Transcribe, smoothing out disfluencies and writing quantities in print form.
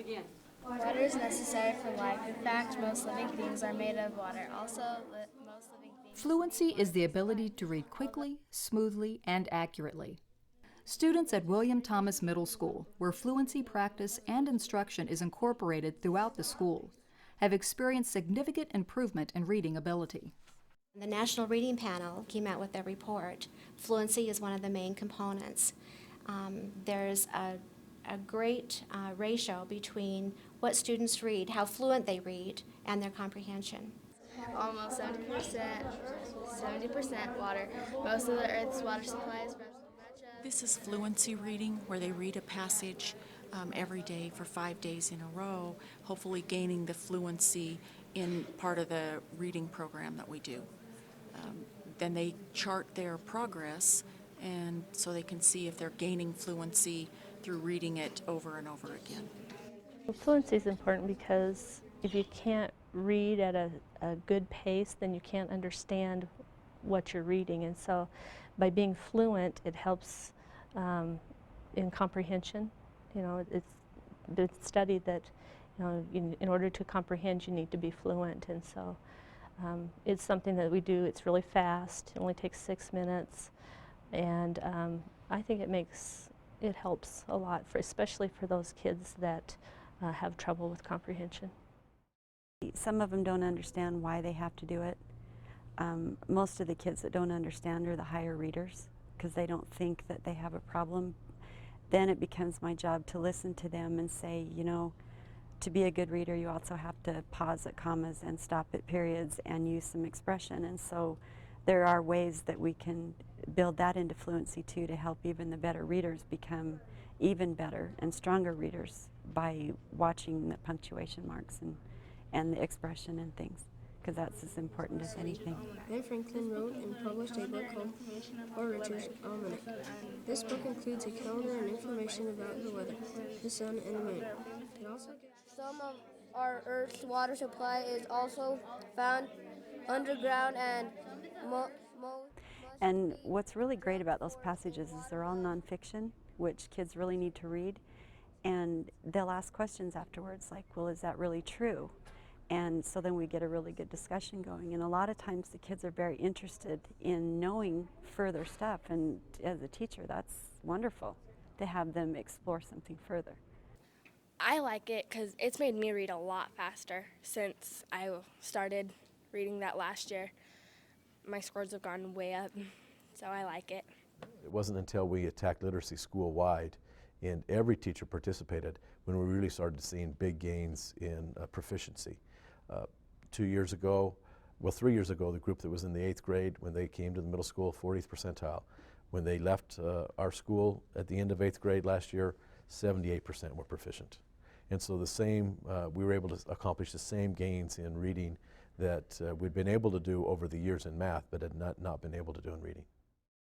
Begin. Water is necessary for life. In fact, most living things are made of water. Also, most living things... Fluency is the ability to read quickly, smoothly, and accurately. Students at William Thomas Middle School, where fluency practice and instruction is incorporated throughout the school, have experienced significant improvement in reading ability. The National Reading Panel came out with their report. Fluency is one of the main components. There's a great ratio between what students read, how fluent they read, and their comprehension. Almost 70% water. Most of the Earth's water supply is from This is fluency reading, where they read a passage every day for 5 days in a row, hopefully gaining the fluency in part of the reading program that we do. Then they chart their progress, and so they can see if they're gaining fluency through reading it over and over again. Fluency is important because if you can't read at a good pace, then you can't understand what you're reading. And so by being fluent, it helps in comprehension. You know, it's been studied that, you know, in order to comprehend, you need to be fluent. And so it's something that we do. It's really fast. It only takes 6 minutes. And I think it helps a lot, especially for those kids that have trouble with comprehension. Some of them don't understand why they have to do it. Most of the kids that don't understand are the higher readers, because they don't think that they have a problem. Then it becomes my job to listen to them and say, you know, to be a good reader, you also have to pause at commas and stop at periods and use some expression. And so there are ways that we can build that into fluency too, to help even the better readers become even better and stronger readers by watching the punctuation marks and the expression and things, because that's as important as anything. Ben Franklin wrote and published a book called Orator's Almanac. This book includes a calendar and information about the weather, the sun, and the moon. It also Some of our Earth's water supply is also found underground and And what's really great about those passages is they're all nonfiction, which kids really need to read. And they'll ask questions afterwards like, well, is that really true? And so then we get a really good discussion going. And a lot of times the kids are very interested in knowing further stuff. And as a teacher, that's wonderful to have them explore something further. I like it because it's made me read a lot faster since I started reading that last year. My scores have gone way up, so I like it. It wasn't until we attacked literacy school-wide and every teacher participated when we really started seeing big gains in proficiency. 2 years ago, well, 3 years ago, the group that was in the 8th grade, when they came to the middle school, 40th percentile. When they left our school at the end of 8th grade last year, 78% were proficient. And so the same, we were able to accomplish the same gains in reading that we'd been able to do over the years in math, but had not been able to do in reading.